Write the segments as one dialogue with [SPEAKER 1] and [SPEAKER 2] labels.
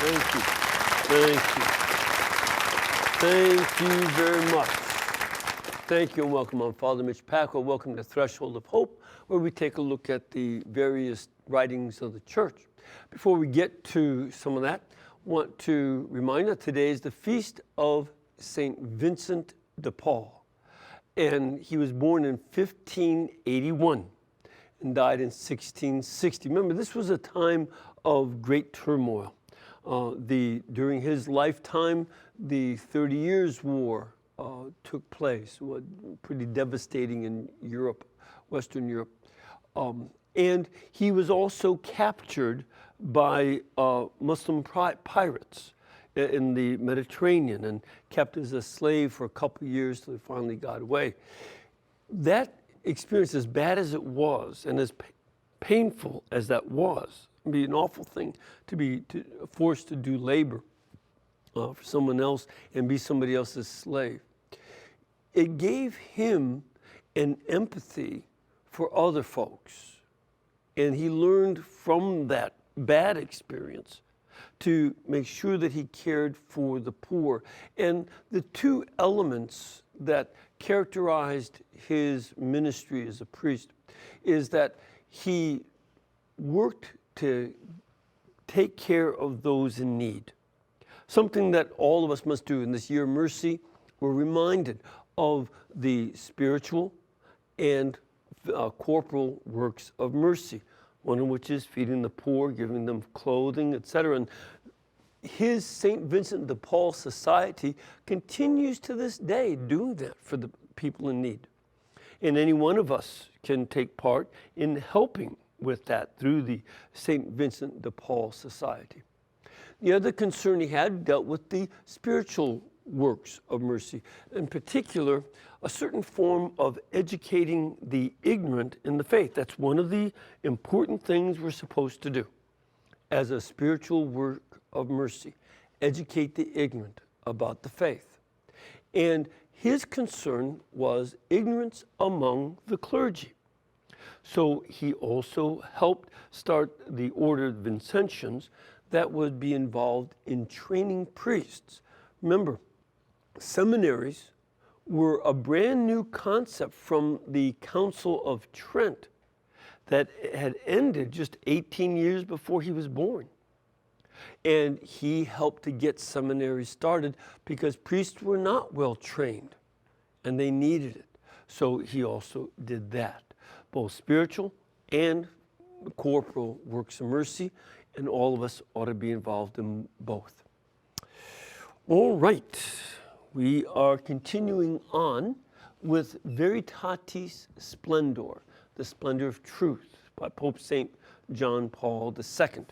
[SPEAKER 1] Thank you. Thank you. Thank you very much. Thank you and welcome. I'm Father Mitch Pacwa. Welcome to Threshold of Hope, where we take a look at the various writings of the church. Before we get to some of that, I want to remind that today is the feast of St. Vincent de Paul. And he was born in 1581 and died in 1660. Remember, this was a time of great turmoil. During his lifetime, the 30 Years' War took place, pretty devastating in Europe, Western Europe. And he was also captured by Muslim pirates in the Mediterranean and kept as a slave for a couple of years till he finally got away. That experience, as bad as it was and as painful as that was, it'd be an awful thing to be forced to do labor for someone else and be somebody else's slave. It gave him an empathy for other folks. And he learned from that bad experience to make sure that he cared for the poor. And the two elements that characterized his ministry as a priest is that he worked to take care of those in need. Something that all of us must do. In this year of mercy, we're reminded of the spiritual and corporal works of mercy, one of which is feeding the poor, giving them clothing, etc. And his St. Vincent de Paul Society continues to this day doing that for the people in need. And any one of us can take part in helping with that through the St. Vincent de Paul Society. The other concern he had dealt with the spiritual works of mercy, in particular, a certain form of educating the ignorant in the faith. That's one of the important things we're supposed to do as a spiritual work of mercy, educate the ignorant about the faith. And his concern was ignorance among the clergy. So he also helped start the order of Vincentians that would be involved in training priests. Remember, seminaries were a brand new concept from the Council of Trent that had ended just 18 years before he was born. And he helped to get seminaries started because priests were not well trained and they needed it. So he also did that, both spiritual and corporal works of mercy, and all of us ought to be involved in both. All right. We are continuing on with Veritatis Splendor, the Splendor of Truth, by Pope St. John Paul II.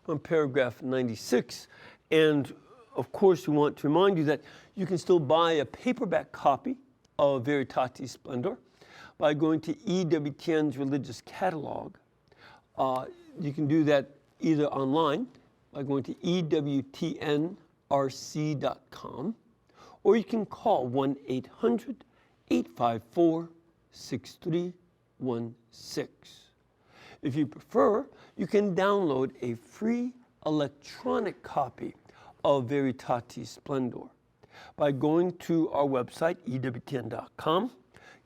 [SPEAKER 1] We're on paragraph 96, and of course we want to remind you that you can still buy a paperback copy of Veritatis Splendor by going to EWTN's Religious Catalog. You can do that either online by going to EWTNRC.com, or you can call 1-800-854-6316. If you prefer, you can download a free electronic copy of Veritatis Splendor by going to our website, EWTN.com.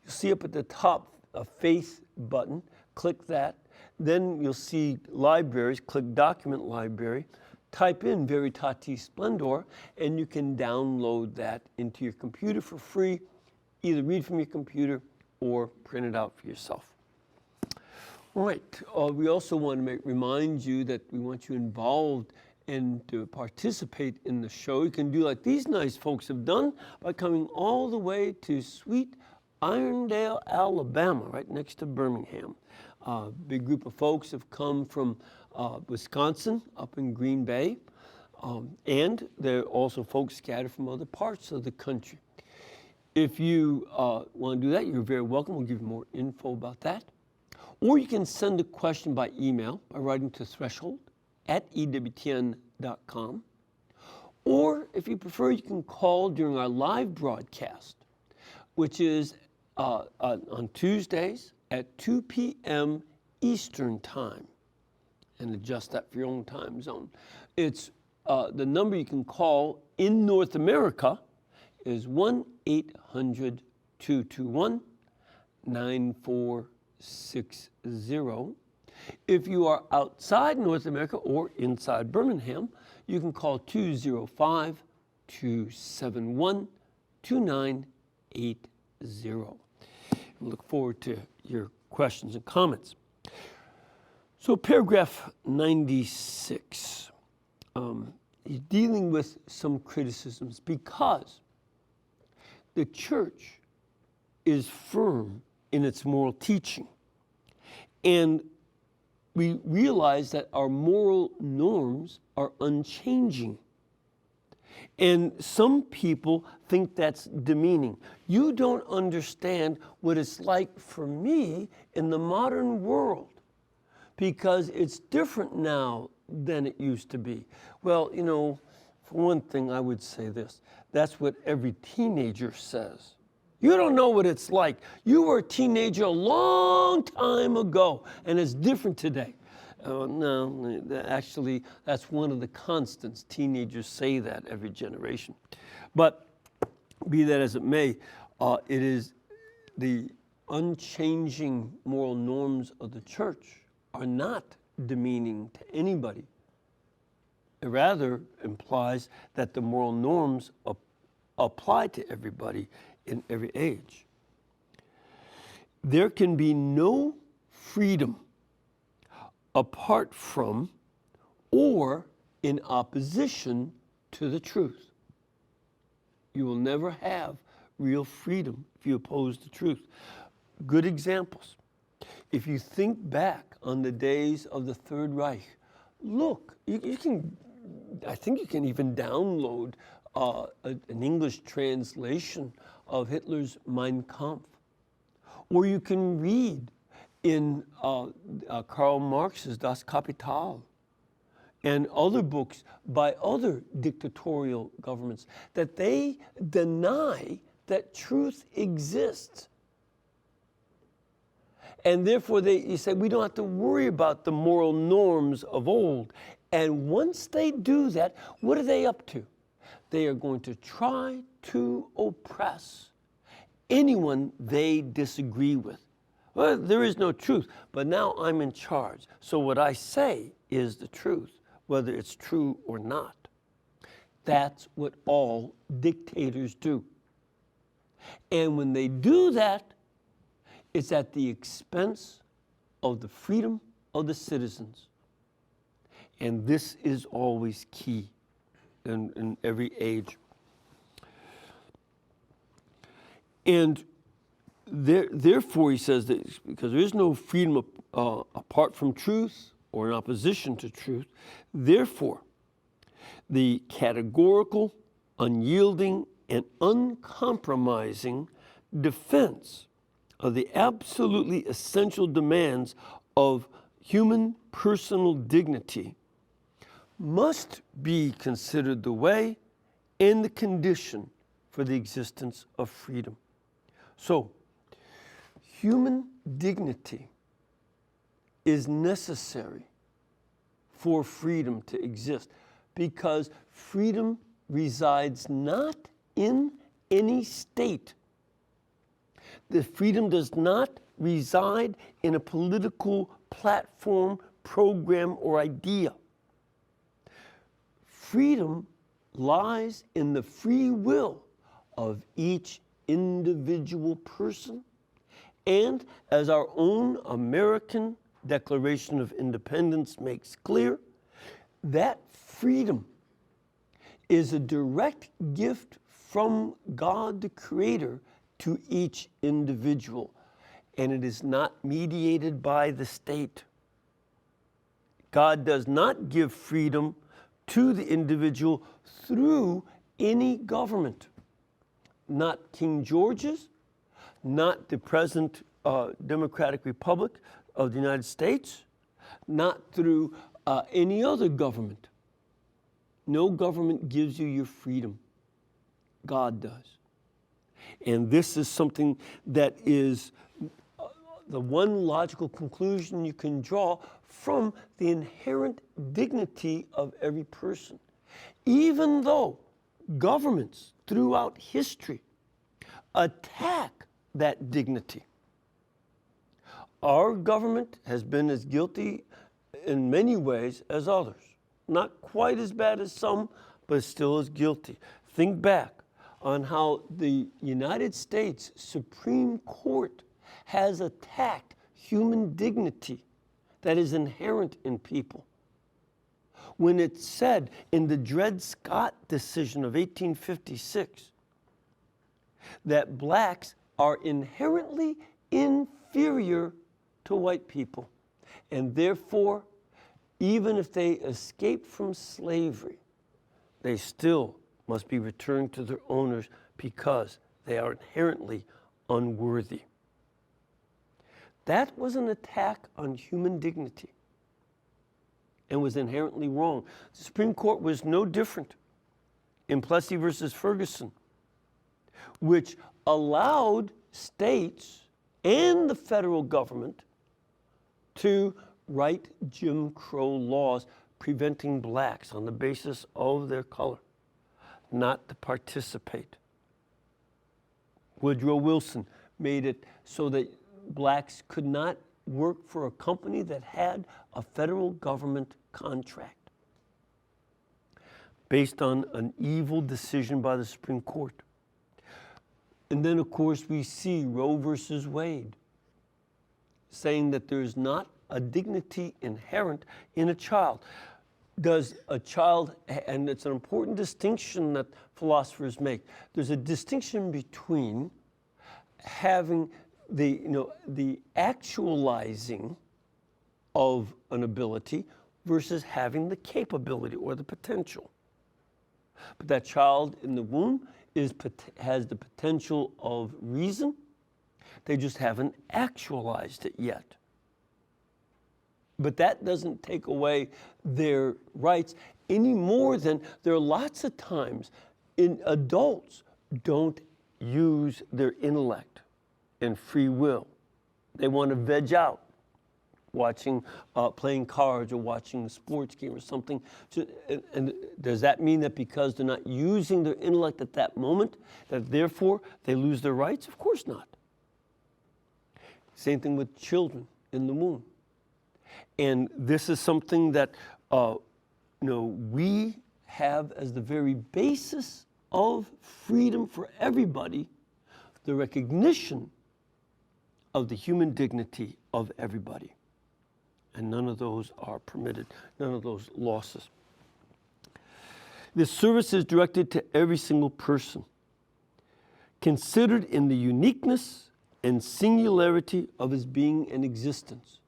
[SPEAKER 1] You'll see up at the top a Faith button. Click that. Then you'll see libraries. Click Document Library. Type in Veritatis Splendor, and you can download that into your computer for free. Either read from your computer or print it out for yourself. All right. We also want to remind you that we want you involved and to participate in the show. You can do like these nice folks have done by coming all the way to sweet Irondale, Alabama, right next to Birmingham. Big group of folks have come from Wisconsin, up in Green Bay, and there are also folks scattered from other parts of the country. If you want to do that, you're very welcome. We'll give you more info about that. Or you can send a question by email by writing to threshold@ewtn.com. Or if you prefer, you can call during our live broadcast, which is on Tuesdays at 2 p.m. Eastern Time, and adjust that for your own time zone. It's the number you can call in North America is 1-800-221-9460. If you are outside North America or inside Birmingham, you can call 205-271-2980. I look forward to your questions and comments. So paragraph 96, is dealing with some criticisms because the church is firm in its moral teaching. And we realize that our moral norms are unchanging. And some people think that's demeaning. You don't understand what it's like for me in the modern world because it's different now than it used to be. Well, you know, for one thing, I would say this. That's what every teenager says. You don't know what it's like. You were a teenager a long time ago, and it's different today. No, actually, that's one of the constants. Teenagers say that every generation. But be that as it may, it is the unchanging moral norms of the church are not demeaning to anybody. It rather implies that the moral norms apply to everybody in every age. There can be no freedom apart from or in opposition to the truth. You will never have real freedom if you oppose the truth. Good examples. If you think back on the days of the Third Reich, look, you can, I think you can even download an English translation of Hitler's Mein Kampf. Or you can read in Karl Marx's Das Kapital and other books by other dictatorial governments that they deny that truth exists. And therefore, you say, we don't have to worry about the moral norms of old. And once they do that, what are they up to? They are going to try to oppress anyone they disagree with. Well, there is no truth, but now I'm in charge. So what I say is the truth, whether it's true or not. That's what all dictators do. And when they do that, it's at the expense of the freedom of the citizens. And this is always key in every age. And therefore, he says that because there is no freedom apart from truth or in opposition to truth, therefore, the categorical, unyielding, and uncompromising defense of the absolutely essential demands of human personal dignity must be considered the way and the condition for the existence of freedom. So, human dignity is necessary for freedom to exist because freedom resides not in any state. The freedom does not reside in a political platform, program, or idea. Freedom lies in the free will of each individual person. And as our own American Declaration of Independence makes clear, that freedom is a direct gift from God the Creator to each individual, and it is not mediated by the state. God does not give freedom to the individual through any government. Not King George's, not the present Democratic Republic of the United States, not through any other government. No government gives you your freedom. God does. And this is something that is the one logical conclusion you can draw from the inherent dignity of every person. Even though governments throughout history attack that dignity, our government has been as guilty in many ways as others. Not quite as bad as some, but still as guilty. Think back on how the United States Supreme Court has attacked human dignity that is inherent in people. When it said in the Dred Scott decision of 1856 that blacks are inherently inferior to white people, and therefore, even if they escape from slavery, they still must be returned to their owners because they are inherently unworthy. That was an attack on human dignity and was inherently wrong. The Supreme Court was no different in Plessy versus Ferguson, which allowed states and the federal government to write Jim Crow laws preventing blacks on the basis of their color not to participate. Woodrow Wilson made it so that blacks could not work for a company that had a federal government contract based on an evil decision by the Supreme Court. And then, of course, we see Roe versus Wade saying that there's not a dignity inherent in a child. Does a child, and it's an important distinction that philosophers make, there's a distinction between having the actualizing of an ability versus having the capability or the potential. But that child in the womb has the potential of reason. They just haven't actualized it yet. But that doesn't take away their rights any more than there are lots of times in adults don't use their intellect and free will. They want to veg out, watching, playing cards or watching a sports game or something. And does that mean that because they're not using their intellect at that moment, that therefore they lose their rights? Of course not. Same thing with children in the womb. And this is something that we have as the very basis of freedom for everybody, the recognition of the human dignity of everybody. And none of those are permitted, none of those losses. This service is directed to every single person, considered in the uniqueness and singularity of his being and existence.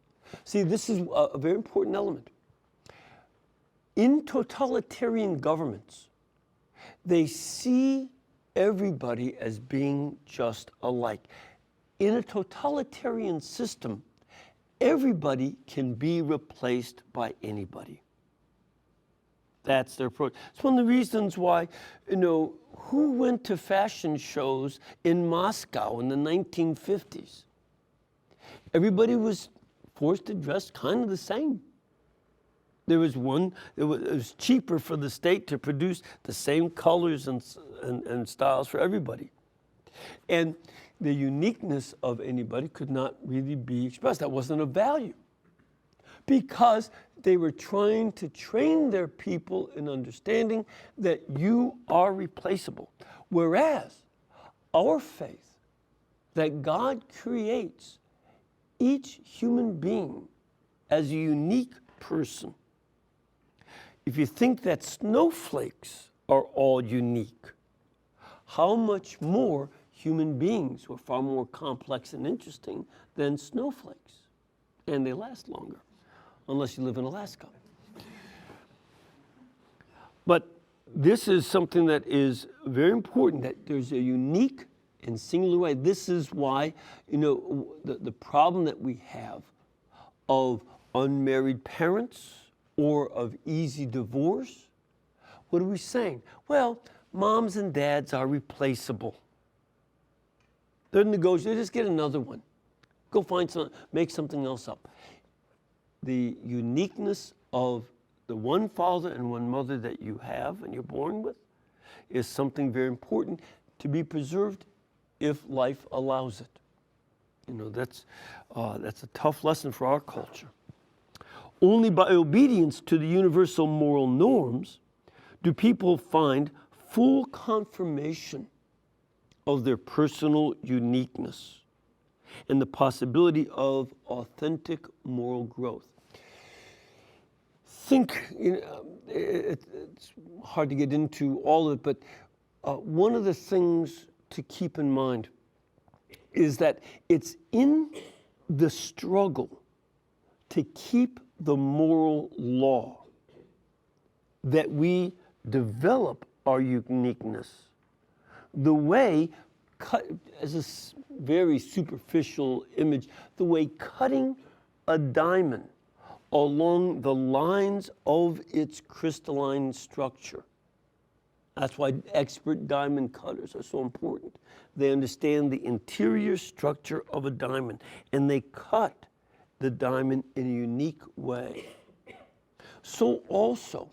[SPEAKER 1] See, this is a very important element. In totalitarian governments, they see everybody as being just alike. In a totalitarian system, everybody can be replaced by anybody. That's their approach. It's one of the reasons why, who went to fashion shows in Moscow in the 1950s? Everybody was forced to dress kind of the same. There was one, it was cheaper for the state to produce the same colors and styles for everybody. And the uniqueness of anybody could not really be expressed. That wasn't of value because they were trying to train their people in understanding that you are replaceable. Whereas our faith, that God creates each human being as a unique person. If you think that snowflakes are all unique, how much more human beings who are far more complex and interesting than snowflakes? And they last longer, unless you live in Alaska. But this is something that is very important, that there's a unique and singular way. This is why, the problem that we have of unmarried parents or of easy divorce, what are we saying? Well, moms and dads are replaceable. They're negotiable. Just get another one. Go find make something else up. The uniqueness of the one father and one mother that you have and you're born with is something very important to be preserved if life allows it. You know, that's a tough lesson for our culture. Only by obedience to the universal moral norms do people find full confirmation of their personal uniqueness and the possibility of authentic moral growth. Think, it's hard to get into all of it, but one of the things to keep in mind is that it's in the struggle to keep the moral law that we develop our uniqueness. The way, as a very superficial image, the way cutting a diamond along the lines of its crystalline structure. That's why expert diamond cutters are so important. They understand the interior structure of a diamond, and they cut the diamond in a unique way. So also,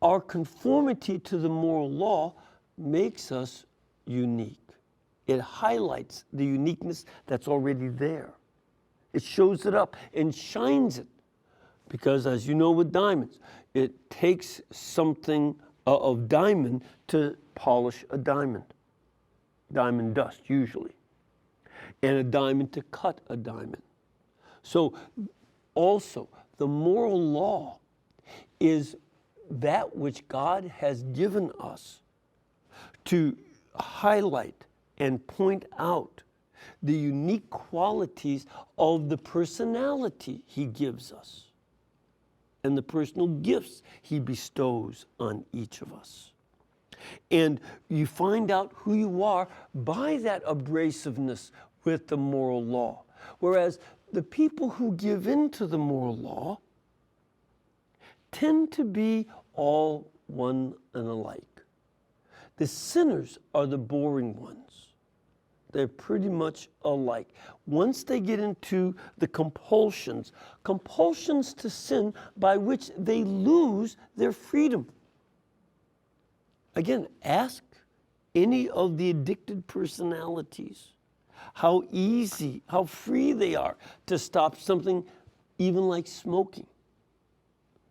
[SPEAKER 1] our conformity to the moral law makes us unique. It highlights the uniqueness that's already there. It shows it up and shines it. Because as you know with diamonds, it takes something of diamond to polish a diamond. Diamond dust, usually. And a diamond to cut a diamond. So also, the moral law is that which God has given us to highlight and point out the unique qualities of the personality He gives us and the personal gifts He bestows on each of us. And you find out who you are by that abrasiveness with the moral law. Whereas the people who give in to the moral law tend to be all one and alike. The sinners are the boring ones. They're pretty much alike. Once they get into the compulsions to sin by which they lose their freedom. Again, ask any of the addicted personalities how easy, how free they are to stop something even like smoking.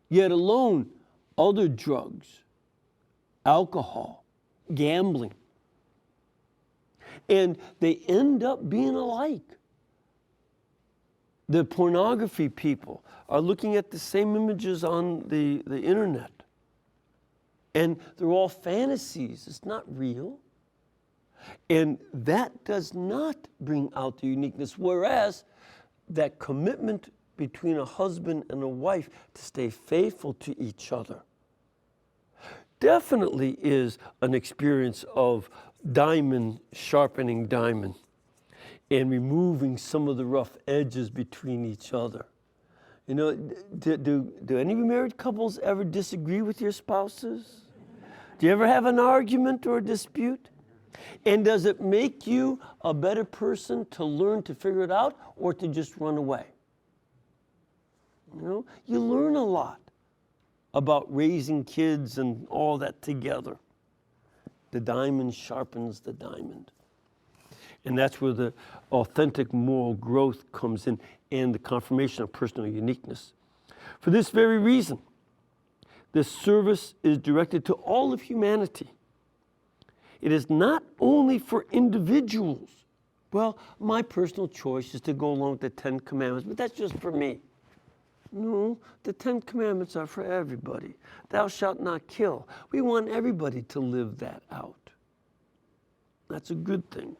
[SPEAKER 1] Yet alone other drugs, alcohol, gambling. And they end up being alike. The pornography people are looking at the same images on the internet. And they're all fantasies. It's not real. And that does not bring out the uniqueness. Whereas that commitment between a husband and a wife to stay faithful to each other definitely is an experience of diamond sharpening diamond and removing some of the rough edges between each other. You know, do any of you married couples ever disagree with your spouses? Do you ever have an argument or a dispute? And does it make you a better person to learn to figure it out or to just run away? You know, you learn a lot about raising kids and all that together. The diamond sharpens the diamond. And that's where the authentic moral growth comes in and the confirmation of personal uniqueness. For this very reason, this service is directed to all of humanity. It is not only for individuals. Well, my personal choice is to go along with the 10 Commandments, but that's just for me. No, the 10 Commandments are for everybody. Thou shalt not kill. We want everybody to live that out. That's a good thing.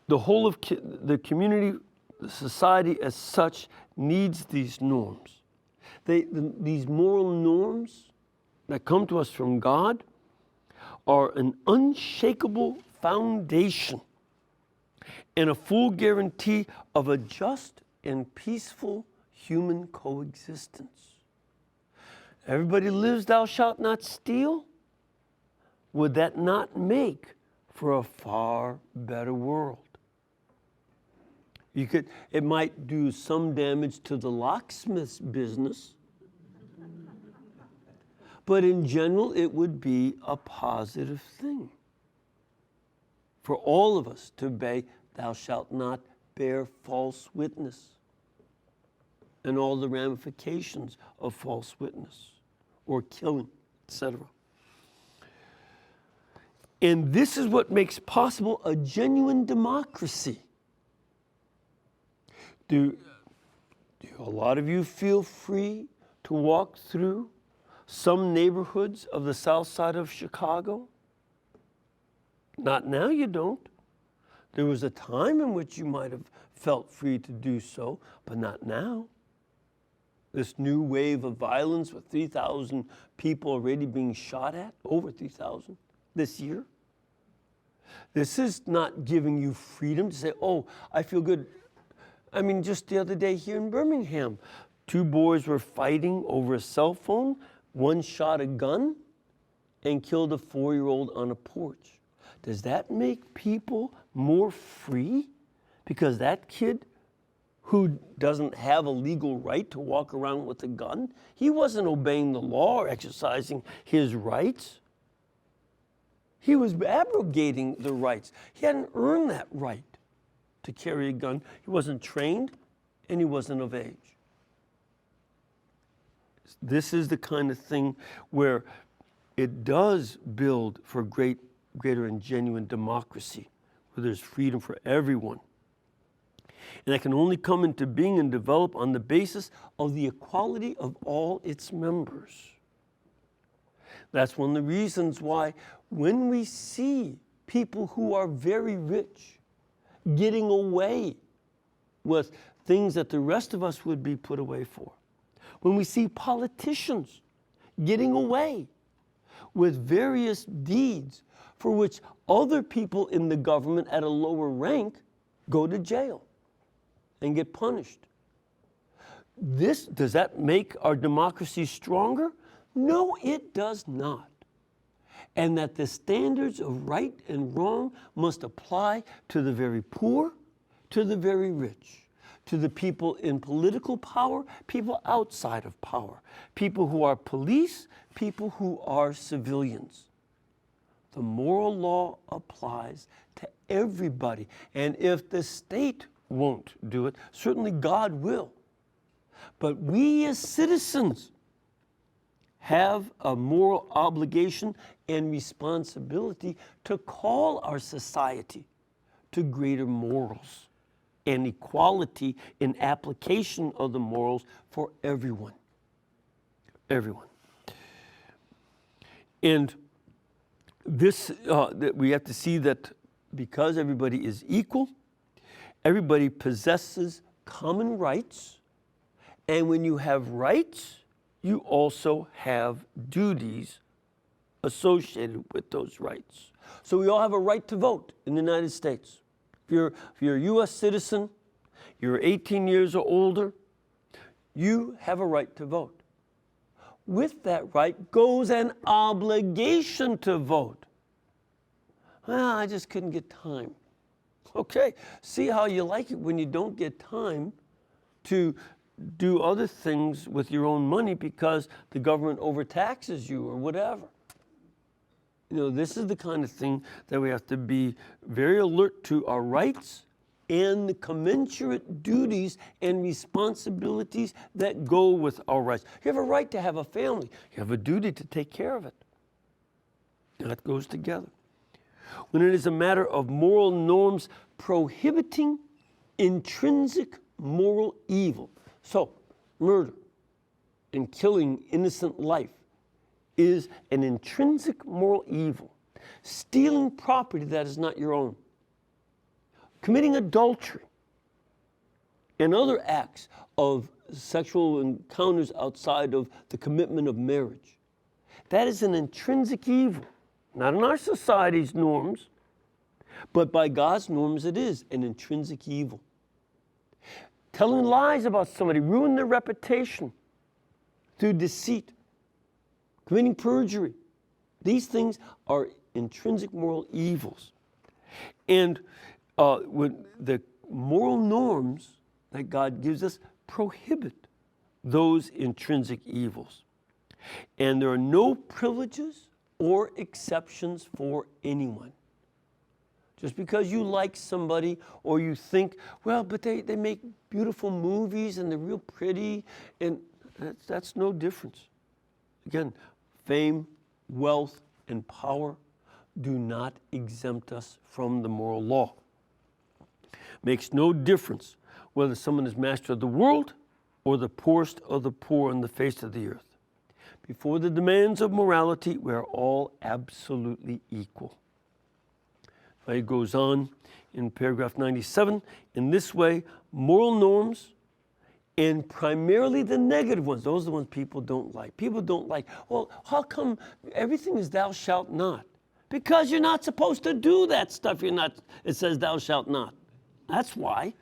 [SPEAKER 1] The whole of the community, the society as such, needs these norms. These moral norms that come to us from God are an unshakable foundation and a full guarantee of a just and peaceful human coexistence. Everybody lives, thou shalt not steal. Would that not make for a far better world? It might do some damage to the locksmith's business, but in general, it would be a positive thing for all of us to obey, thou shalt not bear false witness, and all the ramifications of false witness or killing, etc. And this is what makes possible a genuine democracy. Do a lot of you feel free to walk through some neighborhoods of the south side of Chicago? Not now, you don't. There was a time in which you might have felt free to do so, but not now. This new wave of violence with 3,000 people already being shot at, over 3,000 this year. This is not giving you freedom to say, oh, I feel good. I mean, just the other day here in Birmingham, 2 boys were fighting over a cell phone. One shot a gun and killed a 4-year-old on a porch. Does that make people more free? Because that kid who doesn't have a legal right to walk around with a gun, he wasn't obeying the law or exercising his rights. He was abrogating the rights. He hadn't earned that right to carry a gun. He wasn't trained and he wasn't of age. This is the kind of thing where it does build for greater and genuine democracy, where there's freedom for everyone. And that can only come into being and develop on the basis of the equality of all its members. That's one of the reasons why when we see people who are very rich getting away with things that the rest of us would be put away for, when we see politicians getting away with various deeds for which other people in the government at a lower rank go to jail and get punished. Does that make our democracy stronger? No, it does not. And that the standards of right and wrong must apply to the very poor, to the very rich, to the people in political power, people outside of power, people who are police, people who are civilians. The moral law applies to everybody. And if the state won't do it, certainly God will. But we as citizens have a moral obligation and responsibility to call our society to greater morals and equality in application of the morals for everyone. Everyone. And this, we have to see that because everybody is equal, everybody possesses common rights, and when you have rights, you also have duties associated with those rights. So we all have a right to vote in the United States. If you're a U.S. citizen, you're 18 years or older, you have a right to vote. With that right goes an obligation to vote. Well, I just couldn't get time. Okay, see how you like it when you don't get time to do other things with your own money because the government overtaxes you or whatever. You know, this is the kind of thing that we have to be very alert to, our rights and the commensurate duties and responsibilities that go with our rights. You have a right to have a family. You have a duty to take care of it. That goes together. When it is a matter of moral norms prohibiting intrinsic moral evil. So, murder and killing innocent life is an intrinsic moral evil. Stealing property that is not your own. Committing adultery and other acts of sexual encounters outside of the commitment of marriage. That is an intrinsic evil. Not in our society's norms, but by God's norms it is an intrinsic evil. Telling lies about somebody, ruining their reputation through deceit, committing perjury. These things are intrinsic moral evils. And when moral norms that God gives us prohibit those intrinsic evils. And there are no privileges or exceptions for anyone. Just because you like somebody or you think, well, but they make beautiful movies and they're real pretty, and that's no difference. Again, fame, wealth, and power do not exempt us from the moral law. Makes no difference whether someone is master of the world or the poorest of the poor on the face of the earth. Before the demands of morality, we are all absolutely equal. It goes on in paragraph 97. In this way, moral norms, and primarily the negative ones, those are the ones people don't like. People don't like, well, how come everything is thou shalt not? Because you're not supposed to do that stuff. It says thou shalt not. That's why.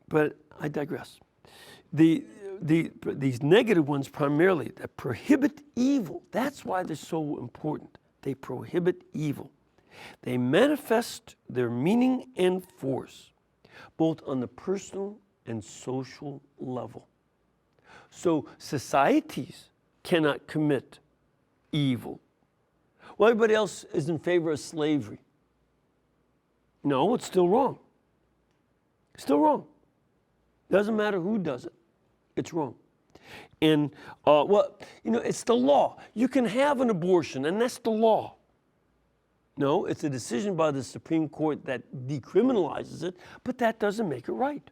[SPEAKER 1] But I digress. These negative ones primarily that prohibit evil, that's why they're so important. They prohibit evil. They manifest their meaning and force, both on the personal and social level. So societies cannot commit evil. Well, everybody else is in favor of slavery. No, it's still wrong. Still wrong. Doesn't matter who does it. It's wrong. And, it's the law. You can have an abortion, and that's the law. No, it's a decision by the Supreme Court that decriminalizes it, but that doesn't make it right.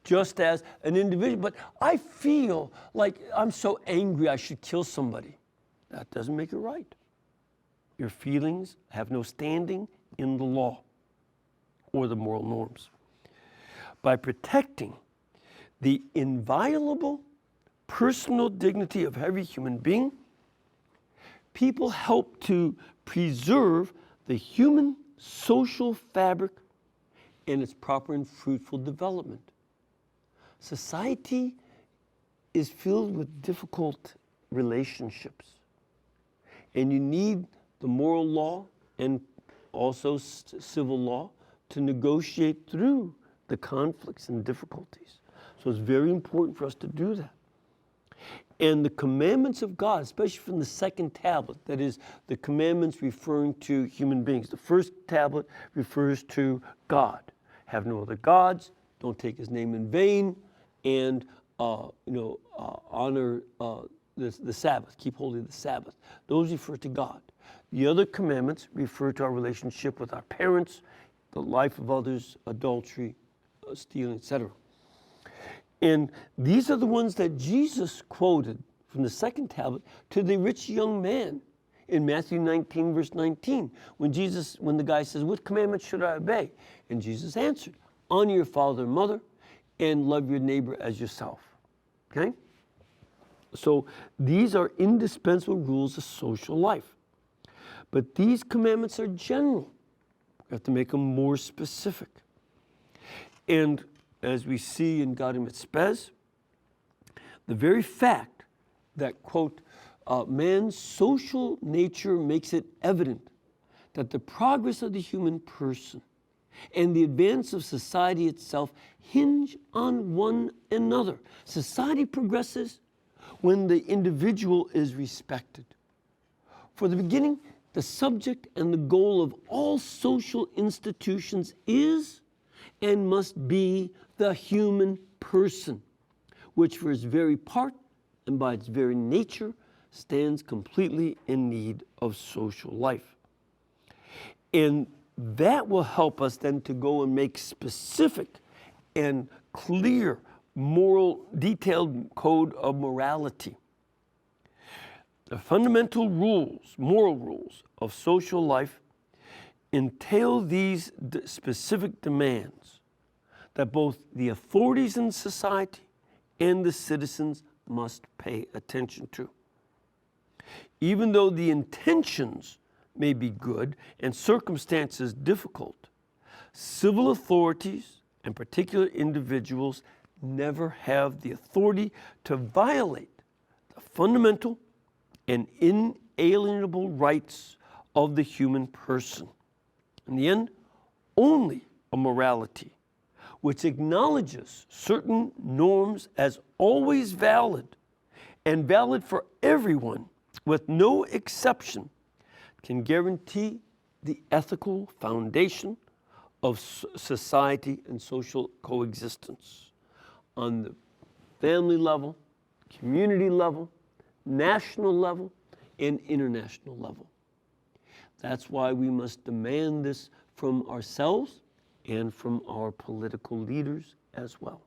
[SPEAKER 1] Just as an individual, but I feel like I'm so angry I should kill somebody. That doesn't make it right. Your feelings have no standing in the law or the moral norms. By protecting the inviolable personal dignity of every human being, people help to preserve the human social fabric and its proper and fruitful development. Society is filled with difficult relationships, and you need the moral law and also civil law to negotiate through the conflicts and difficulties. So it's very important for us to do that. And the commandments of God, especially from the second tablet, that is the commandments referring to human beings. The first tablet refers to God. Have no other gods, don't take his name in vain, and honor the Sabbath, keep holy the Sabbath. Those refer to God. The other commandments refer to our relationship with our parents, the life of others, adultery, stealing, etc. And these are the ones that Jesus quoted from the second tablet to the rich young man in Matthew 19, verse 19, when the guy says, what commandments should I obey? And Jesus answered, honor your father and mother and love your neighbor as yourself. Okay? So these are indispensable rules of social life. But these commandments are general. We have to make them more specific. And as we see in Gaudium et Spes, the very fact that, quote, man's social nature makes it evident that the progress of the human person and the advance of society itself hinge on one another. Society progresses when the individual is respected. For the beginning, the subject and the goal of all social institutions is and must be the human person, which for its very part and by its very nature stands completely in need of social life. And that will help us then to go and make specific and clear moral, detailed code of morality. The fundamental rules, moral rules of social life entail these specific demands that both the authorities in society and the citizens must pay attention to. Even though the intentions may be good and circumstances difficult, civil authorities and particular individuals never have the authority to violate the fundamental and inalienable rights of the human person. In the end, only a morality which acknowledges certain norms as always valid and valid for everyone with no exception can guarantee the ethical foundation of society and social coexistence on the family level, community level, national level, and international level. That's why we must demand this from ourselves and from our political leaders as well.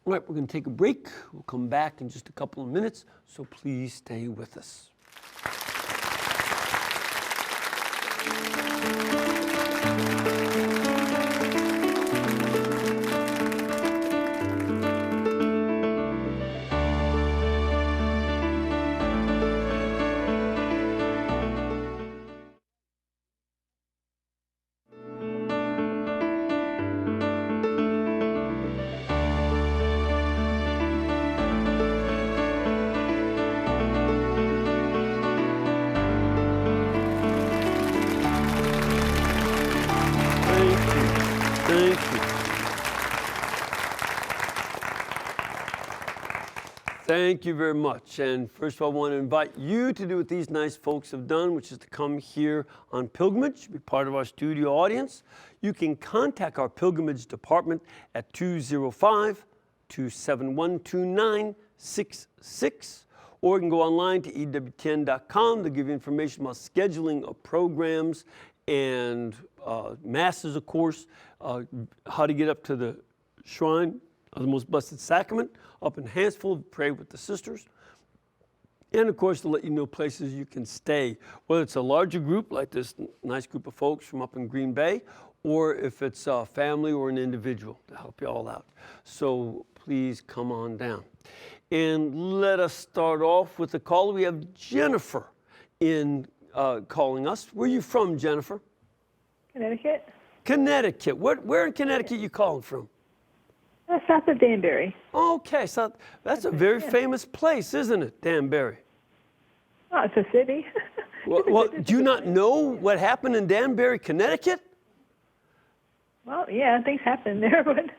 [SPEAKER 1] All right, we're going to take a break. We'll come back in just a couple of minutes, so please stay with us. Thank you very much. And first of all, I want to invite you to do what these nice folks have done, which is to come here on pilgrimage, be part of our studio audience. You can contact our pilgrimage department at 205-271-2966, or you can go online to ewtn.com to give you information about scheduling of programs and masses, of course, how to get up to the shrine of the Most Blessed Sacrament up in Hansfield, pray with the sisters. And of course, to let you know places you can stay, whether it's a larger group like this nice group of folks from up in Green Bay, or if it's a family or an individual to help you all out. So please come on down. And let us start off with the call. We have Jennifer in calling us. Where are you from, Jennifer?
[SPEAKER 2] Connecticut.
[SPEAKER 1] Connecticut. Where in Connecticut are you calling from?
[SPEAKER 2] South of Danbury.
[SPEAKER 1] Okay, so that's a very famous place, isn't it, Danbury?
[SPEAKER 2] Oh, it's a city.
[SPEAKER 1] Well, do you not know what happened in Danbury, Connecticut?
[SPEAKER 2] Well, yeah, things happen there, but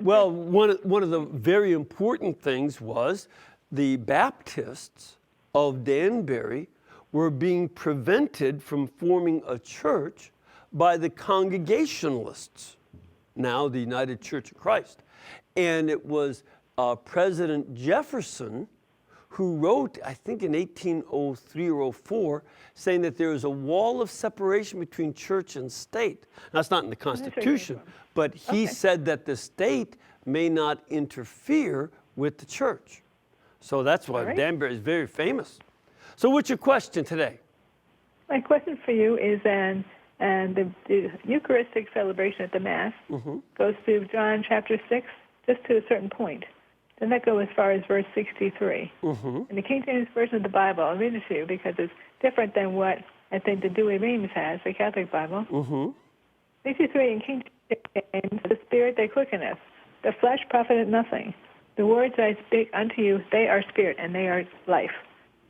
[SPEAKER 1] one of the very important things was the Baptists of Danbury were being prevented from forming a church by the Congregationalists, now the United Church of Christ. And it was President Jefferson who wrote, I think in 1803 or 04, saying that there is a wall of separation between church and state. Now, that's not in the Constitution, but he said that the state may not interfere with the church. So that's why Danbury is very famous. So what's your question today?
[SPEAKER 2] My question for you is the Eucharistic celebration at the Mass goes through John chapter 6 just to a certain point. Doesn't that go as far as verse 63? In the King James Version of the Bible, I'll read it to you because it's different than what I think the Douay-Rheims has, the Catholic Bible. 63 in King James, the Spirit that quickeneth, the flesh profiteth nothing. The words I speak unto you, they are spirit and they are life.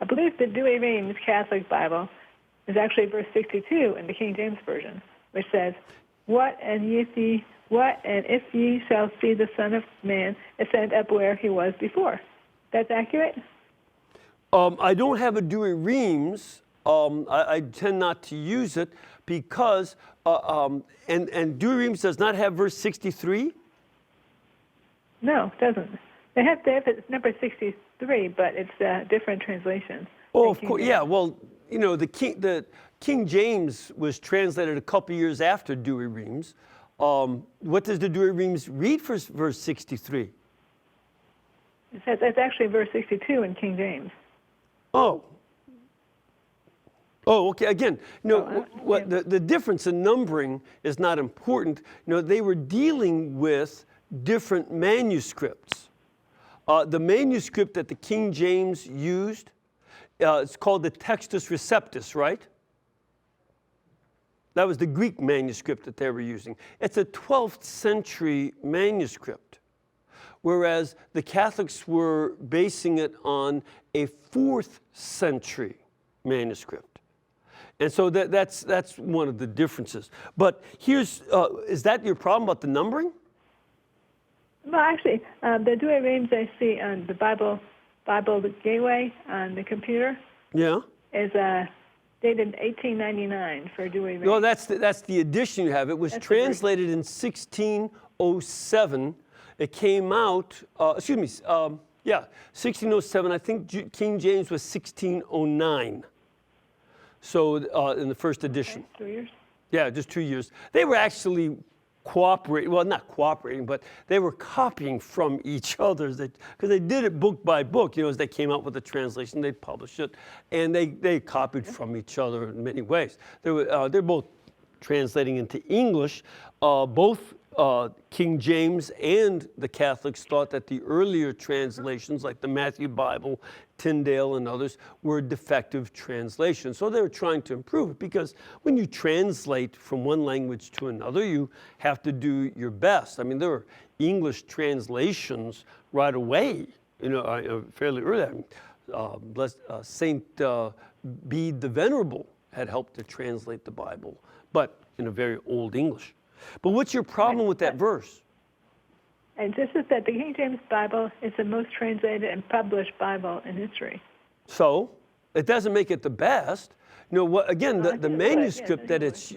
[SPEAKER 2] I believe the Douay-Rheims Catholic Bible is actually verse 62 in the King James Version, which says, What and if ye shall see the Son of Man ascend up where he was before? That's accurate?
[SPEAKER 1] I don't have a Douay-Rheims. I tend not to use it because, and Douay-Rheims does not have verse 63?
[SPEAKER 2] No, it doesn't. They have it's number 63, but it's a different translation.
[SPEAKER 1] Oh, of course, yeah. Well, you know, the King James was translated a couple years after Douay-Rheims. What does the Douay-Rheims read for verse 63?
[SPEAKER 2] It's actually verse 62 in King James.
[SPEAKER 1] Oh, okay. Again, the difference in numbering is not important. You know, they were dealing with different manuscripts. The manuscript that the King James used, it's called the Textus Receptus, right? That was the Greek manuscript that they were using. It's a 12th century manuscript, whereas the Catholics were basing it on a 4th century manuscript. And so that's one of the differences. But here's, is that your problem about the numbering?
[SPEAKER 2] Well, actually, the Douay-Rheims I see on the Bible Gateway on the computer
[SPEAKER 1] Yeah.
[SPEAKER 2] is dated 1899 for Douay-Rheims.
[SPEAKER 1] No, that's the edition you have. It was translated in 1607. It came out, 1607. I think King James was 1609. So in the first edition.
[SPEAKER 2] Okay, 2 years.
[SPEAKER 1] Yeah, just 2 years. They were actually not cooperating, but they were copying from each other because they did it book by book. As they came out with the translation, they'd publish it, and they copied from each other in many ways. They're both translating into English. Both King James and the Catholics thought that the earlier translations, like the Matthew Bible, Tyndale, and others, were defective translations. So they were trying to improve it, because when you translate from one language to another, you have to do your best. I mean, there were English translations right away, fairly early. Saint Bede the Venerable had helped to translate the Bible, but in a very old English. But what's your problem with that verse?
[SPEAKER 2] And this is that the King James Bible is the most translated and published Bible in history.
[SPEAKER 1] So it doesn't make it the best. Again, the manuscript that it's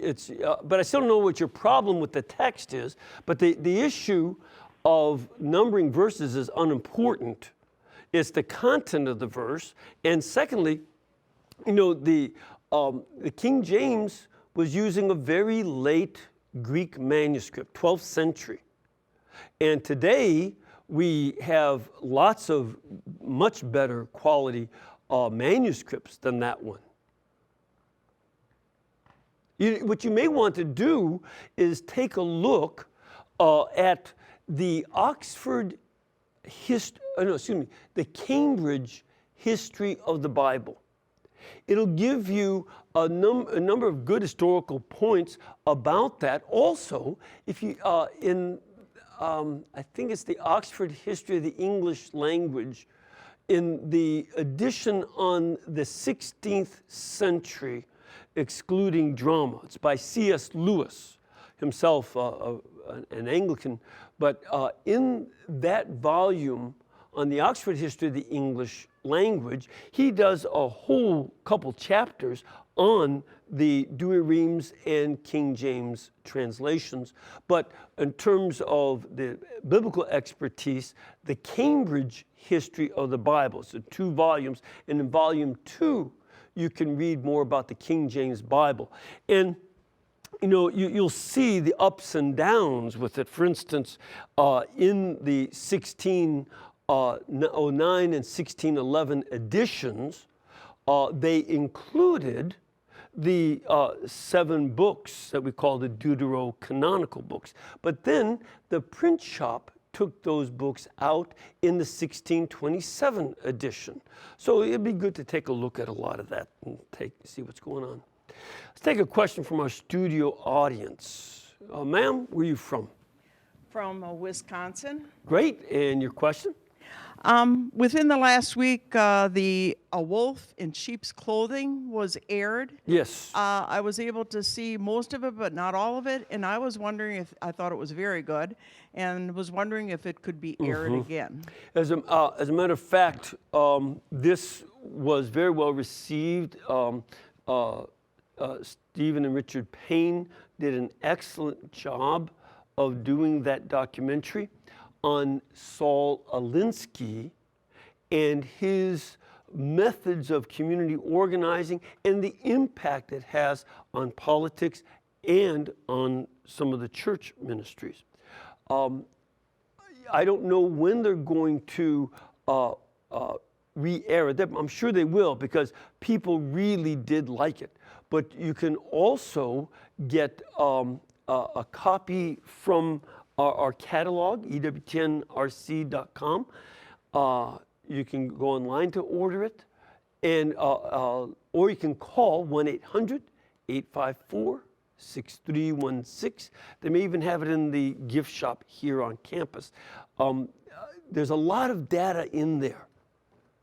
[SPEAKER 1] but I still don't know what your problem with the text is. But the issue of numbering verses is unimportant. It's the content of the verse. And secondly, the King James was using a very late Greek manuscript, 12th century. And today, we have lots of much better quality manuscripts than that one. What you may want to do is take a look at the the Cambridge History of the Bible. It'll give you a number of good historical points about that. Also, if you I think it's the Oxford History of the English Language, in the edition on the 16th century, excluding drama. It's by C.S. Lewis, himself an Anglican. But in that volume on the Oxford History of the English Language, he does a whole couple chapters on the Douay-Rheims and King James translations. But in terms of the biblical expertise, the Cambridge History of the Bible, so 2 volumes, and in volume 2, you can read more about the King James Bible. And you'll see the ups and downs with it. For instance, in the 1609 and 1611 editions, they included the 7 books that we call the deuterocanonical books. But then the print shop took those books out in the 1627 edition. So it'd be good to take a look at a lot of that and see what's going on. Let's take a question from our studio audience. Ma'am, where are you from?
[SPEAKER 3] From Wisconsin.
[SPEAKER 1] Great, and your question?
[SPEAKER 3] Within the last week, A Wolf in Sheep's Clothing was aired.
[SPEAKER 1] Yes.
[SPEAKER 3] I was able to see most of it, but not all of it. And I was wondering I thought it was very good, and was wondering if it could be aired again.
[SPEAKER 1] As a matter of fact, this was very well received. Stephen and Richard Payne did an excellent job of doing that documentary on Saul Alinsky and his methods of community organizing and the impact it has on politics and on some of the church ministries. I don't know when they're going to re-air it. I'm sure they will, because people really did like it. But you can also get a copy from our catalog, ewtnrc.com. You can go online to order it, and or you can call 1-800-854-6316. They may even have it in the gift shop here on campus. There's a lot of data in there,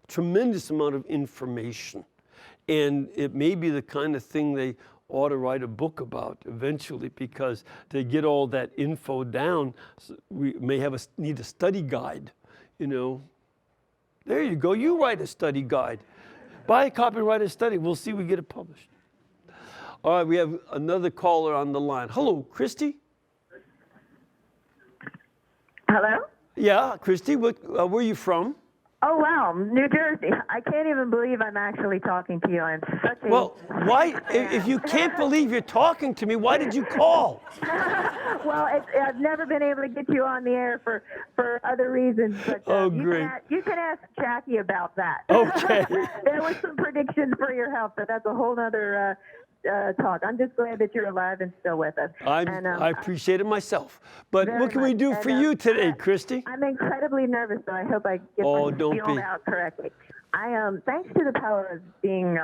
[SPEAKER 1] tremendous amount of information. And it may be the kind of thing they ought to write a book about eventually, because to get all that info down, we may need a study guide, you know. There you go. You write a study guide. Buy a copy and write a study. We'll see if we get it published. All right, we have another caller on the line. Hello, Christy?
[SPEAKER 4] Hello?
[SPEAKER 1] Yeah, Christy, where are you from?
[SPEAKER 4] Oh, wow, New Jersey. I can't even believe I'm actually talking to you. I'm such a...
[SPEAKER 1] Well, why, if you can't believe you're talking to me, why did you call?
[SPEAKER 4] Well, I've never been able to get you on the air for other reasons. But,
[SPEAKER 1] Oh, great.
[SPEAKER 4] You can ask Jackie about that.
[SPEAKER 1] Okay.
[SPEAKER 4] There was some predictions for your health, but that's a whole other talk. I'm just glad that you're alive and still with us.
[SPEAKER 1] I appreciate it myself. But
[SPEAKER 4] Very
[SPEAKER 1] what can we
[SPEAKER 4] much.
[SPEAKER 1] do for you today, Christy?
[SPEAKER 4] I'm incredibly nervous, so I hope I get
[SPEAKER 1] Oh,
[SPEAKER 4] my
[SPEAKER 1] don't
[SPEAKER 4] spiel
[SPEAKER 1] be.
[SPEAKER 4] out correctly. Thanks to the power of being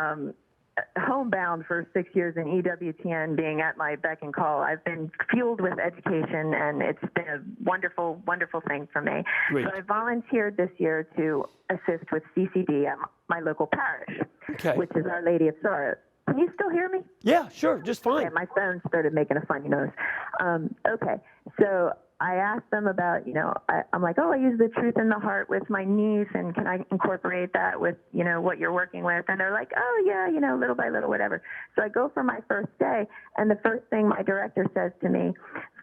[SPEAKER 4] homebound for 6 years in EWTN, being at my beck and call, I've been fueled with education, and it's been a wonderful, wonderful thing for me.
[SPEAKER 1] Great.
[SPEAKER 4] So I volunteered this year to assist with CCD at my local parish,
[SPEAKER 1] Okay.
[SPEAKER 4] which is Our Lady of Sorrows. Can you still hear me?
[SPEAKER 1] Yeah, sure, just fine.
[SPEAKER 4] Yeah, my phone started making a funny noise. Okay, so I asked them about, I'm like, I use the truth in the heart with my niece, and can I incorporate that with, what you're working with? And they're like, oh, yeah, little by little, whatever. So I go for my first day, and the first thing my director says to me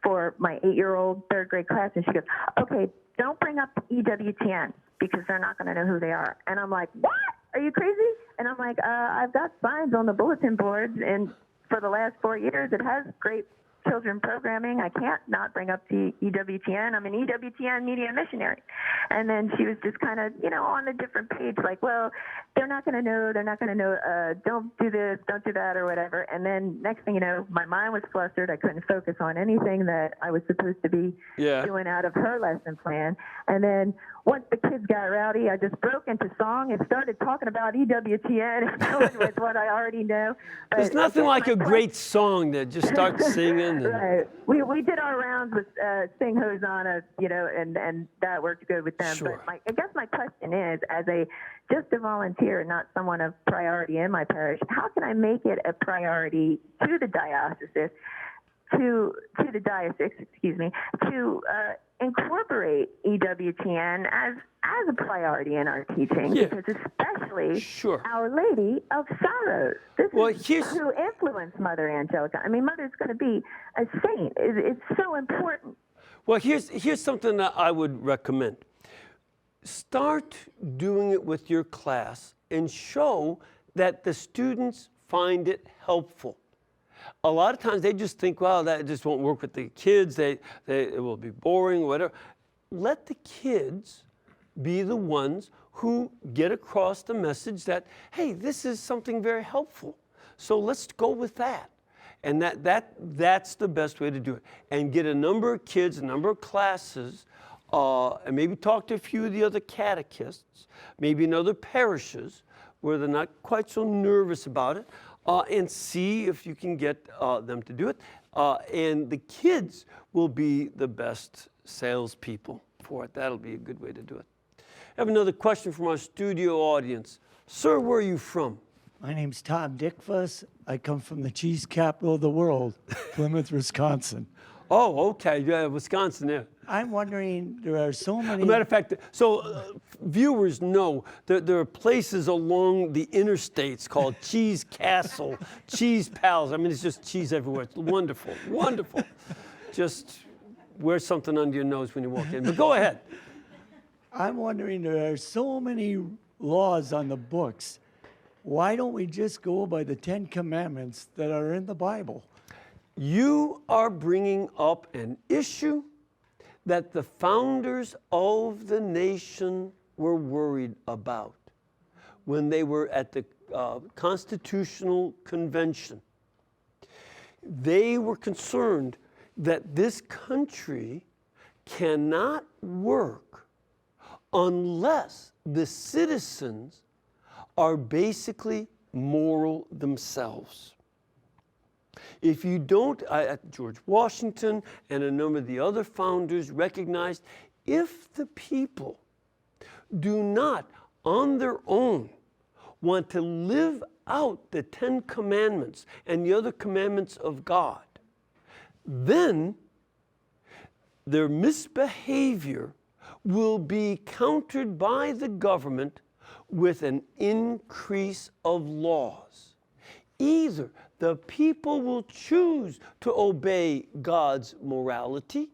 [SPEAKER 4] for my 8-year-old third grade class, and she goes, okay, don't bring up EWTN because they're not going to know who they are. And I'm like, what? Are you crazy? And I'm like, I've got signs on the bulletin boards, and for the last 4 years, it has great children programming. I can't not bring up the EWTN. I'm an EWTN media missionary. And then she was just kind of, on a different page, like, well, they're not going to know, don't do this, don't do that, or whatever. And then next thing you know, my mind was flustered. I couldn't focus on anything that I was supposed to be doing out of her lesson plan. And then once the kids got rowdy, I just broke into song and started talking about EWTN and going with what I already know. But
[SPEAKER 1] There's nothing like a great song to just start singing.
[SPEAKER 4] Right. We did our rounds with Sing Hosanna, and that worked good with them.
[SPEAKER 1] Sure.
[SPEAKER 4] But I guess my question is, as just a volunteer, not someone of priority in my parish, how can I make it a priority to the diocese, to incorporate EWTN as a priority in our teaching,
[SPEAKER 1] Yeah.
[SPEAKER 4] because especially
[SPEAKER 1] Sure.
[SPEAKER 4] Our Lady of Sorrows. This
[SPEAKER 1] here's-
[SPEAKER 4] is who influenced Mother Angelica. I mean, Mother's going to be a saint. It's so important.
[SPEAKER 1] Well, here's something that I would recommend. Start doing it with your class and show that the students find it helpful. A lot of times they just think, well, that just won't work with the kids. It will be boring, whatever. Let the kids be the ones who get across the message that, hey, this is something very helpful. So let's go with that. And that's the best way to do it. And get a number of kids, a number of classes, and maybe talk to a few of the other catechists, maybe in other parishes where they're not quite so nervous about it, and see if you can get them to do it. And the kids will be the best salespeople for it. That'll be a good way to do it. I have another question from our studio audience. Sir, where are you from?
[SPEAKER 5] My name's Tom Dickfuss. I come from the cheese capital of the world, Plymouth, Wisconsin.
[SPEAKER 1] Oh, okay. Yeah, Wisconsin, yeah.
[SPEAKER 5] I'm wondering, there are so many...
[SPEAKER 1] As a matter of fact, viewers know that there are places along the interstates called Cheese Castle, Cheese Pals. I mean, it's just cheese everywhere. It's wonderful, wonderful. Just wear something under your nose when you walk in. But go ahead.
[SPEAKER 5] I'm wondering, there are so many laws on the books. Why don't we just go by the 10 Commandments that are in the Bible?
[SPEAKER 1] You are bringing up an issue that the founders of the nation were worried about when they were at the Constitutional Convention. They were concerned that this country cannot work unless the citizens are basically moral themselves. If you don't, George Washington and a number of the other founders recognized, if the people do not on their own want to live out the 10 commandments and the other commandments of God, then their misbehavior will be countered by the government with an increase of laws. Either the people will choose to obey God's morality,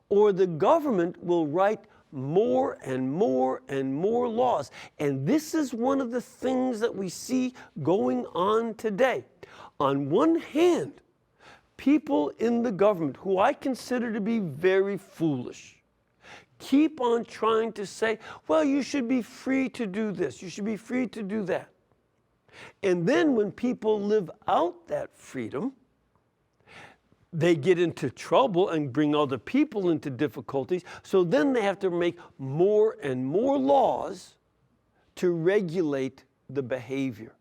[SPEAKER 1] or the government will write more and more and more laws. And this is one of the things that we see going on today. On one hand, people in the government, who I consider to be very foolish, keep on trying to say, well, you should be free to do this, you should be free to do that. And then when people live out that freedom, they get into trouble and bring other people into difficulties. So then they have to make more and more laws to regulate the behavior.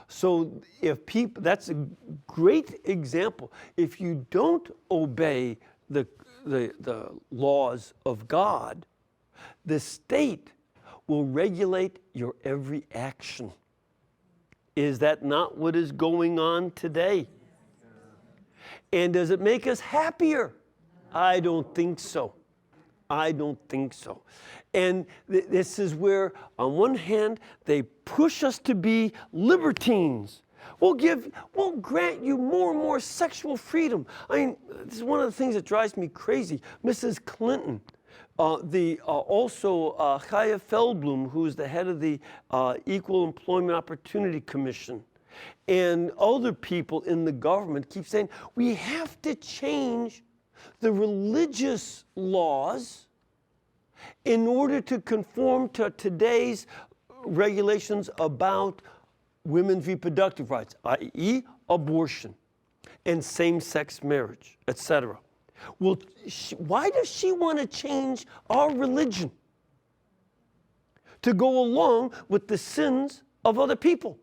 [SPEAKER 1] So if people, that's a great example. If you don't obey the laws of God, the state will regulate your every action. Is that not what is going on today? And does it make us happier? I don't think so. I don't think so. And this is where, on one hand, they push us to be libertines. We'll grant you more and more sexual freedom. I mean, this is one of the things that drives me crazy. Mrs. Clinton, also Chaya Feldblum, who's the head of the Equal Employment Opportunity Commission, and other people in the government keep saying, we have to change the religious laws in order to conform to today's regulations about women's reproductive rights, i.e. abortion and same-sex marriage, etc. Well, why does she want to change our religion to go along with the sins of other people?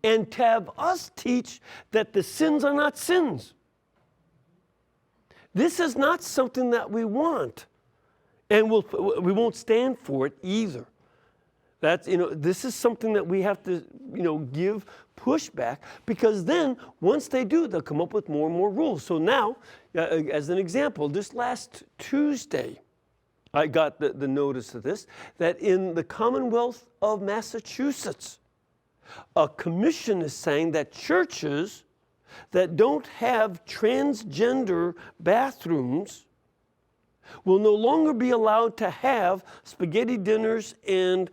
[SPEAKER 1] And to have us teach that the sins are not sins. This is not something that we want. And we won't stand for it either. That's, this is something that we have to, give pushback, because then once they do, they'll come up with more and more rules. So now, as an example, this last Tuesday, I got the notice of this, that in the Commonwealth of Massachusetts, a commission is saying that churches that don't have transgender bathrooms will no longer be allowed to have spaghetti dinners and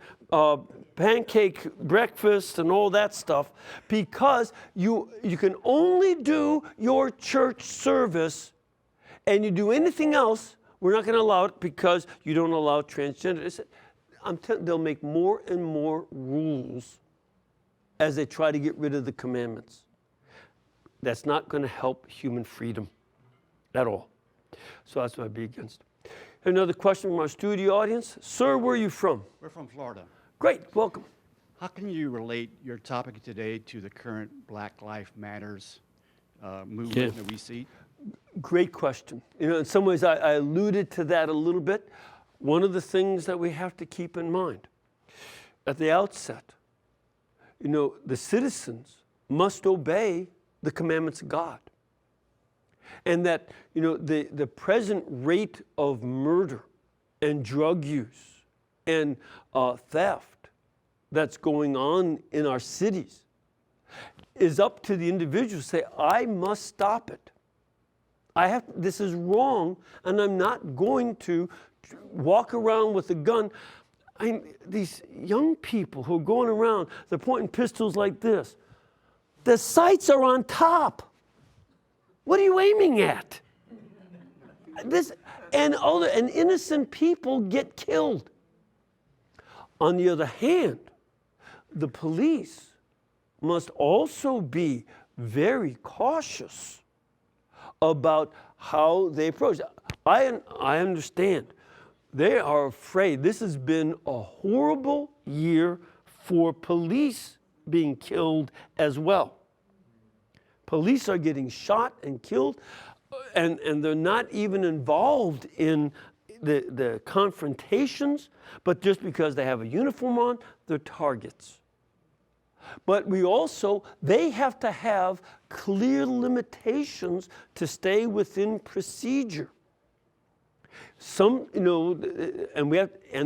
[SPEAKER 1] pancake breakfast and all that stuff, because you can only do your church service, and you do anything else, we're not going to allow it because you don't allow transgender. They'll make more and more rules as they try to get rid of the commandments. That's not going to help human freedom at all. So that's what I'd be against. Another question from our studio audience. Sir, where are you from?
[SPEAKER 6] We're from Florida.
[SPEAKER 1] Great, welcome.
[SPEAKER 6] How can you relate your topic today to the current Black Lives Matters movement that we see?
[SPEAKER 1] Great question. In some ways, I alluded to that a little bit. One of the things that we have to keep in mind at the outset, the citizens must obey the commandments of God. And that, the present rate of murder and drug use and theft that's going on in our cities is up to the individual to say, I must stop it. This is wrong, and I'm not going to walk around with a gun. These young people who are going around, they're pointing pistols like this. The sights are on top. What are you aiming at? And innocent people get killed. On the other hand, the police must also be very cautious about how they approach. I understand. They are afraid. This has been a horrible year for police being killed as well. Police are getting shot and killed, and they're not even involved in the confrontations, but just because they have a uniform on, they're targets. But they have to have clear limitations to stay within procedure. And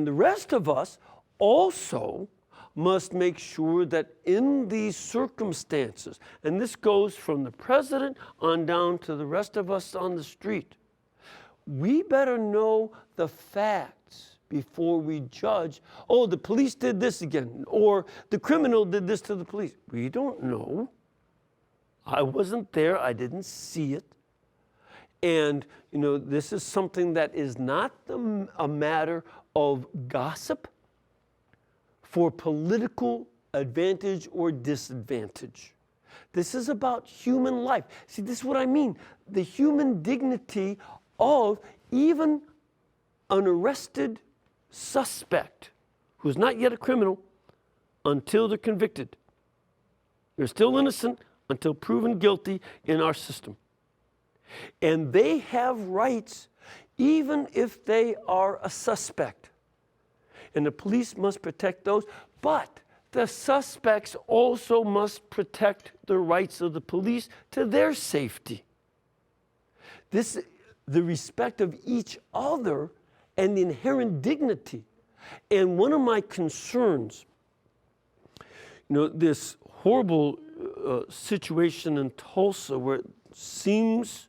[SPEAKER 1] the rest of us also must make sure that in these circumstances, and this goes from the president on down to the rest of us on the street, we better know the facts before we judge. Oh, the police did this again, or the criminal did this to the police. We don't know. I wasn't there. I didn't see it. And, this is something that is not a matter of gossip for political advantage or disadvantage. This is about human life. See, this is what I mean. The human dignity of even an arrested suspect who's not yet a criminal until they're convicted. They're still innocent until proven guilty in our system. And they have rights even if they are a suspect. And the police must protect those, but the suspects also must protect the rights of the police to their safety. The respect of each other and the inherent dignity. And one of my concerns, this horrible situation in Tulsa where it seems,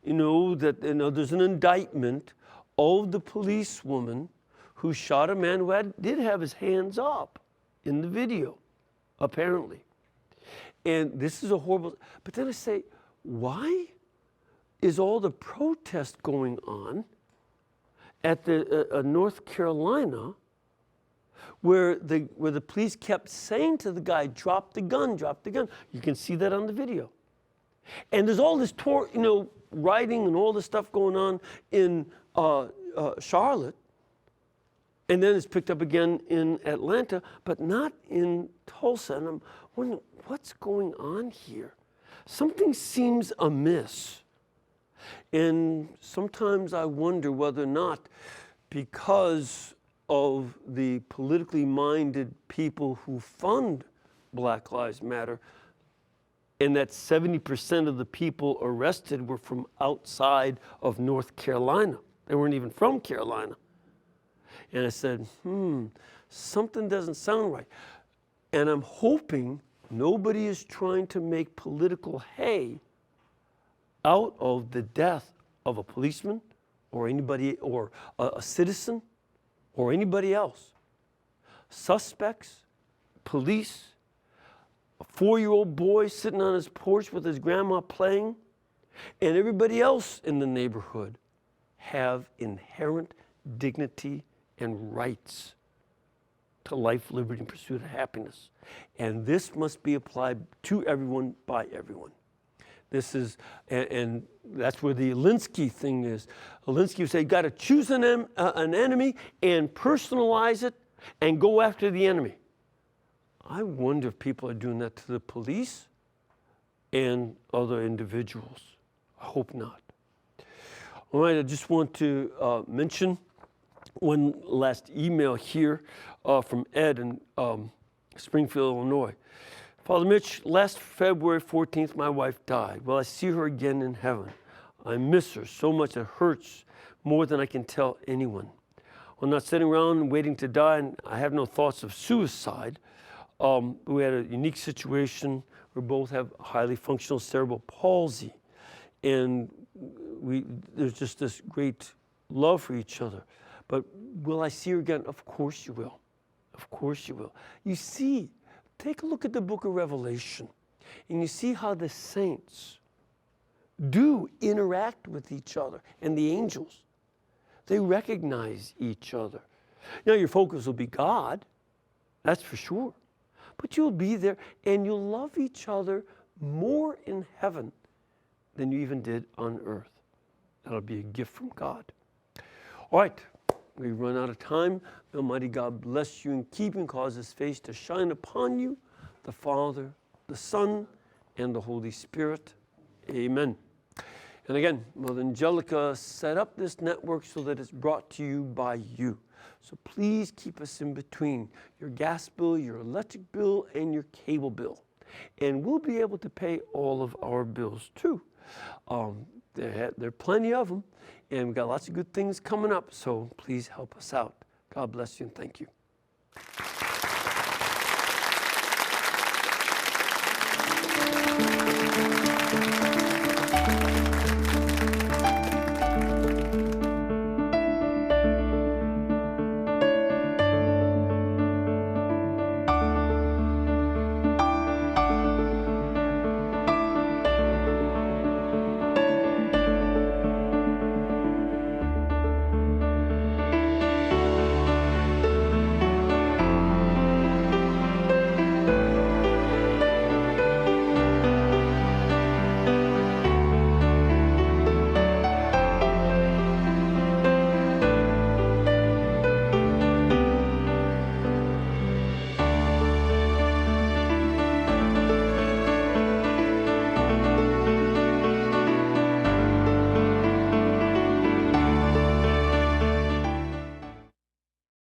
[SPEAKER 1] that there's an indictment of the policewoman who shot a man who did have his hands up in the video, apparently. And this is a horrible, but then I say, why is all the protest going on at the North Carolina where the police kept saying to the guy, drop the gun, drop the gun. You can see that on the video. And there's all this rioting and all this stuff going on in Charlotte. And then it's picked up again in Atlanta, but not in Tulsa. And I'm wondering, what's going on here? Something seems amiss. And sometimes I wonder whether or not, because of the politically minded people who fund Black Lives Matter, and that 70% of the people arrested were from outside of North Carolina. They weren't even from Carolina. And I said, something doesn't sound right. And I'm hoping nobody is trying to make political hay out of the death of a policeman or anybody, or a citizen or anybody else. Suspects, police, a 4-year-old boy sitting on his porch with his grandma playing, and everybody else in the neighborhood have inherent dignity and rights to life, liberty, and pursuit of happiness. And this must be applied to everyone by everyone. This is, and that's where the Alinsky thing is. Alinsky would say, you got to choose an enemy and personalize it and go after the enemy. I wonder if people are doing that to the police and other individuals. I hope not. All right, I just want to mention one last email here from Ed in Springfield, Illinois. Father Mitch, last February 14th, my wife died. Will I see her again in heaven? I miss her so much it hurts more than I can tell anyone. I'm not sitting around waiting to die, and I have no thoughts of suicide. We had a unique situation. We both have highly functional cerebral palsy, and there's just this great love for each other. But will I see her again? Of course you will. Of course you will. You see, take a look at the book of Revelation, and you see how the saints do interact with each other, and the angels. They recognize each other. Now, your focus will be God, that's for sure. But you'll be there, and you'll love each other more in heaven than you even did on earth. That'll be a gift from God. All right, we've run out of time. May Almighty God bless you and keep you and cause His face to shine upon you, the Father, the Son, and the Holy Spirit. Amen. And again, Mother Angelica set up this network so that it's brought to you by you. So please keep us in between your gas bill, your electric bill, and your cable bill. And we'll be able to pay all of our bills too. There are plenty of them, and we've got lots of good things coming up, so please help us out. God bless you and thank you.